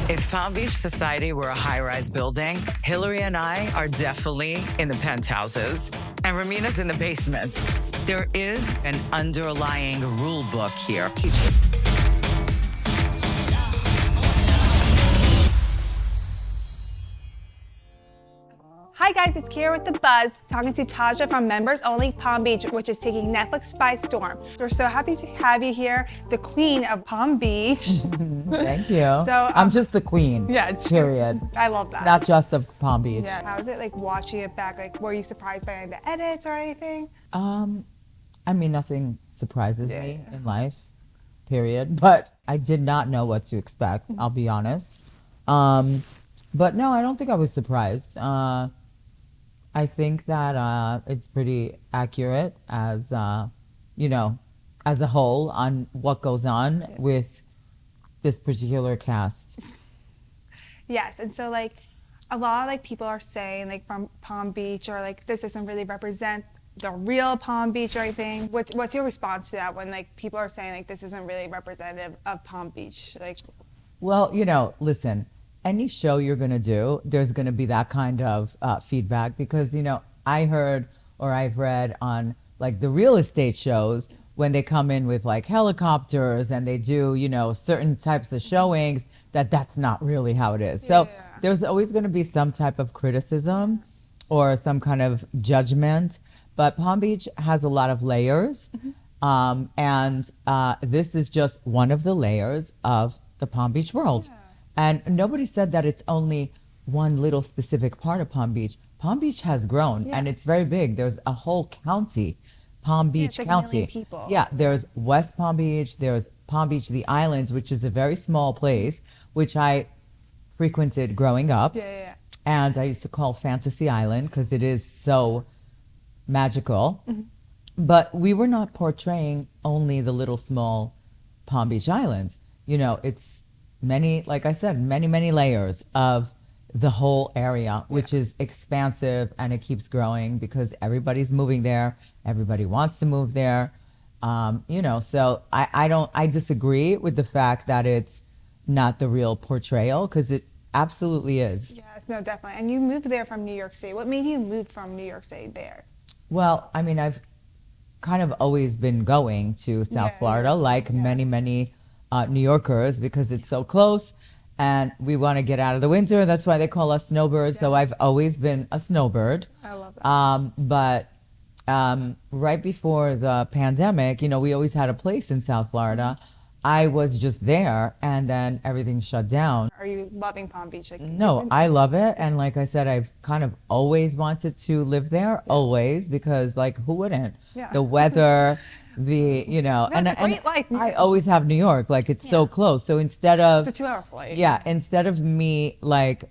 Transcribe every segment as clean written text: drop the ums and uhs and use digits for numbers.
If Palm Beach society were a high-rise building, Hillary and I are definitely in the penthouses, and Ramina's in the basement. There is an underlying rule book here. Hi guys, it's Kira with The Buzz, talking to Taja from Members Only Palm Beach, which is taking Netflix by storm. So we're so happy to have you here, the queen of Palm Beach. Thank you. So I'm just the queen. Yeah, period. I love that. Not just of Palm Beach. Yeah. How's it like watching it back? Like, were you surprised by any of the edits or anything? I mean, nothing surprises me in life, period. But I did not know what to expect, I'll be honest. But no, I don't think I was surprised. I think that it's pretty accurate as, you know, as a whole on what goes on with this particular cast. Yes, and so like a lot of like people are saying like from Palm Beach or like this doesn't really represent the real Palm Beach or anything. What's your response to that when like people are saying like this isn't really representative of Palm Beach? Like, well, you know, listen, any show you're going to do, there's going to be that kind of feedback because, you know, I heard or I've read on like the real estate shows when they come in with like helicopters and they do, you know, certain types of showings that's not really how it is. So there's always going to be some type of criticism or some kind of judgment. But Palm Beach has a lot of layers. And this is just one of the layers of the Palm Beach world. And nobody said that it's only one little specific part of Palm Beach. Palm Beach has grown and it's very big. There's a whole county, Palm Beach like County. People. Yeah, there's West Palm Beach, there's Palm Beach, the Islands, which is a very small place, which I frequented growing up. And I used to call Fantasy Island because it is so magical. But we were not portraying only the little small Palm Beach Island. You know, it's many, like I said, many layers of the whole area, which is expansive and it keeps growing because everybody's moving there. Everybody wants to move there. You know, so I disagree with the fact that it's not the real portrayal because it absolutely is. Yes, no, definitely. And you moved there from New York City. What made you move from New York City there? Well, I mean, I've kind of always been going to South Florida, like many New Yorkers, because it's so close and we want to get out of the winter. That's why they call us snowbirds. So I've always been a snowbird. I love that. But right before the pandemic, you know, we always had a place in South Florida. I was just there and then everything shut down. Are you loving Palm Beach? Like, no, I love it. And like I said, I've kind of always wanted to live there, always, because like who wouldn't? The weather, you know, and it's a great life. I always have New York, like it's so close. So instead of, it's a 2-hour flight. Instead of me like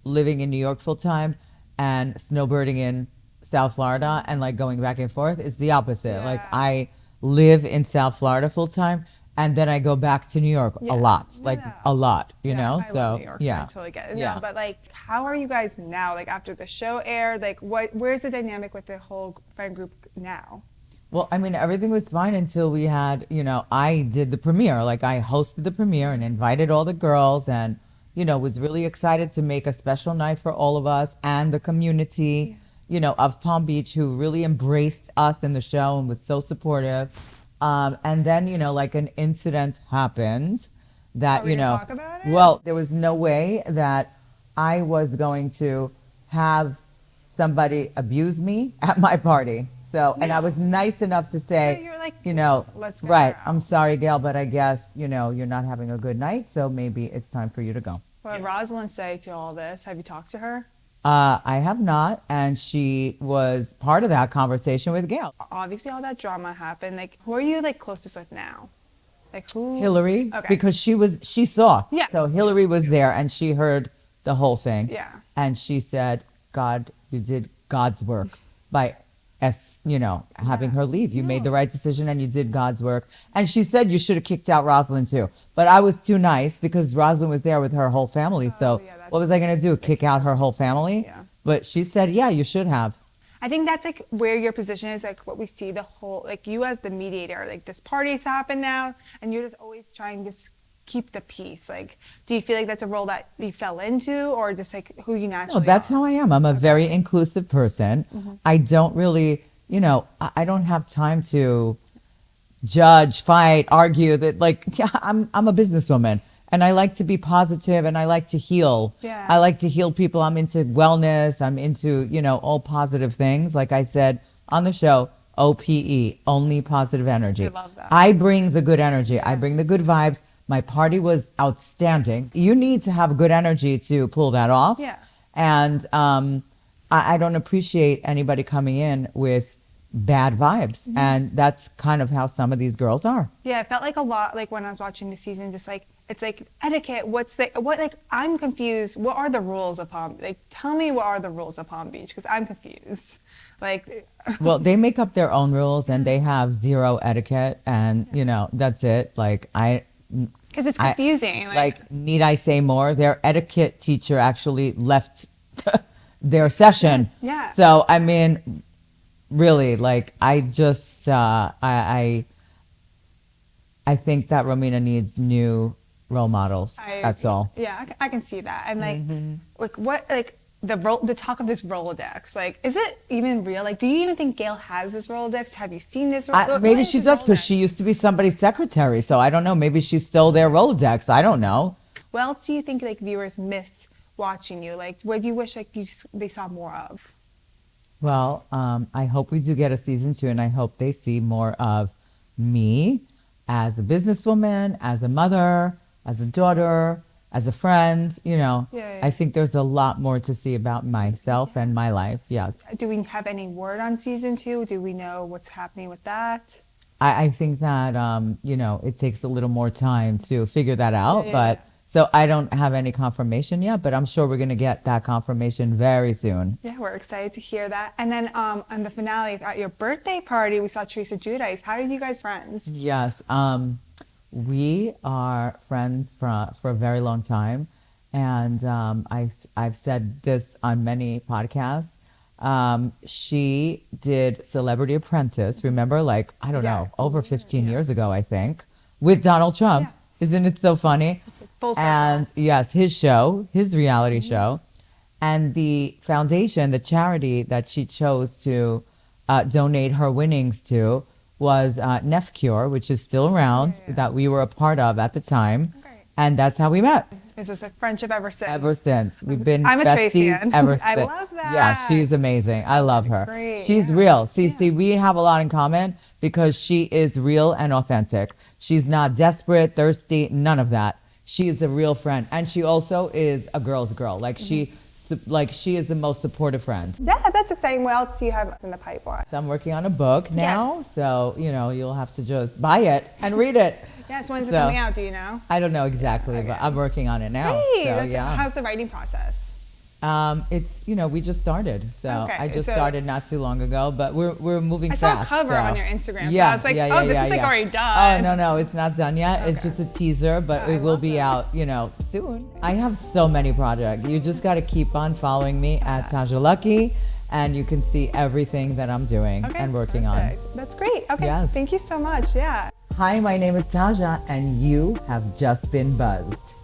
living in New York full time and snowbirding in South Florida and like going back and forth, it's the opposite. Like I live in South Florida full time. And then I go back to New York a lot, like a lot, you know? I so, love New York, so I totally get it. No, but like, how are you guys now? Like after the show aired, like where's the dynamic with the whole friend group now? Well, I mean, everything was fine until we had, you know, I did the premiere. Like I hosted the premiere and invited all the girls and, you know, was really excited to make a special night for all of us and the community, you know, of Palm Beach who really embraced us in the show and was so supportive. And then, you know, like an incident happened that, you know, talk about it? Well, there was no way that I was going to have somebody abuse me at my party. So, and I was nice enough to say, you're like, you know, let's go right, out. I'm sorry, Gail, but I guess, you know, you're not having a good night. So maybe it's time for you to go. What did Rosalind say to all this? Have you talked to her? I have not, and she was part of that conversation with Gail. Obviously, all that drama happened. Like, who are you like closest with now? Like who? Hillary, because she saw. Yeah. So Hillary was there, and she heard the whole thing. Yeah. And she said, "God, you did God's work by you know, having her leave. You made the right decision and you did God's work." And she said you should have kicked out Rosalind too. But I was too nice because Rosalind was there with her whole family. So what was I going to do? Kick out her whole family? Yeah. But she said, yeah, you should have. I think that's like where your position is, like what we see the whole, like you as the mediator, like this party's happened now and you're just always trying to keep the peace? Like, do you feel like that's a role that you fell into, or just like who you No, naturally that's are? how I am. I'm a very inclusive person. I don't really, I don't have time to judge, fight, argue. That like yeah, I'm a businesswoman and I like to be positive and I like to heal. Yeah. I like to heal people. I'm into wellness. I'm into, all positive things. Like I said on the show, OPE, only positive energy. I love that. I bring the good energy. I bring the good vibes. My party was outstanding. You need to have good energy to pull that off. Yeah. And I don't appreciate anybody coming in with bad vibes. And that's kind of how some of these girls are. Yeah, it felt like a lot like when I was watching the season, just like it's like etiquette. What I'm confused. What are the rules of Palm? Like, tell me what are the rules of Palm Beach? Because I'm confused. Like, Well, they make up their own rules and they have zero etiquette. And, that's it. Like, because it's confusing. need I say more? Their etiquette teacher actually left their session. Yeah. So, I mean, really, like, I just, I think that Romina needs new role models. That's all. Yeah, I can see that. And like the talk of this Rolodex, like, is it even real? Like, do you even think Gail has this Rolodex? Have you seen this? Maybe she does because she used to be somebody's secretary. So I don't know. Maybe she stole their Rolodex. I don't know. What else do you think like viewers miss watching you? Like, what do you wish like they saw more of? Well, I hope we do get a season 2, and I hope they see more of me as a businesswoman, as a mother, as a daughter, as a friend. Yeah. I think there's a lot more to see about myself and my life. Yes. Do we have any word on season 2? Do we know what's happening with that? I think that, it takes a little more time to figure that out. Yeah. But so I don't have any confirmation yet, but I'm sure we're going to get that confirmation very soon. Yeah, we're excited to hear that. And then on the finale, at your birthday party, we saw Teresa Giudice. How are you guys friends? Yes. We are friends for a very long time. And I've said this on many podcasts. She did Celebrity Apprentice, remember, like, I don't know, over 15 years ago, I think, with Donald Trump. Yeah. Isn't it so funny? It's like full circle. And yes, his show, his reality show, and the foundation, the charity that she chose to donate her winnings to was NEFCure, which is still around, that we were a part of at the time. Okay. And that's how we met. Is this a friendship ever since? Ever since. We've been I'm a Tracy besties fan. ever since. I love that. Yeah, she's amazing. I love her. Great, She's yeah. real. See, we have a lot in common because she is real and authentic. She's not desperate, thirsty, none of that. She is a real friend. And she also is a girl's girl. Like, she is the most supportive friend. Yeah, that's exciting. What else do you have in the pipeline? So I'm working on a book now. Yes. So, you'll have to just buy it and read it. Yes, when's it So- coming out? Do you know? I don't know exactly, but I'm working on it now. Great. So, yeah. How's the writing process? It's we just started, so Okay, I just so- started not too long ago, but we're moving I saw a fast. cover so. on your Instagram, so Yeah, I was like, yeah, this is like already done. Oh no, it's not done yet. It's just a teaser, but I it will love be that. out, soon. I have so many projects. You just got to keep on following me at Taja Lucky, and you can see everything that I'm doing Okay, and working perfect. That's great. Okay, Yes. thank you so much. Yeah. on. Hi, my name is Taja, and you have just been buzzed.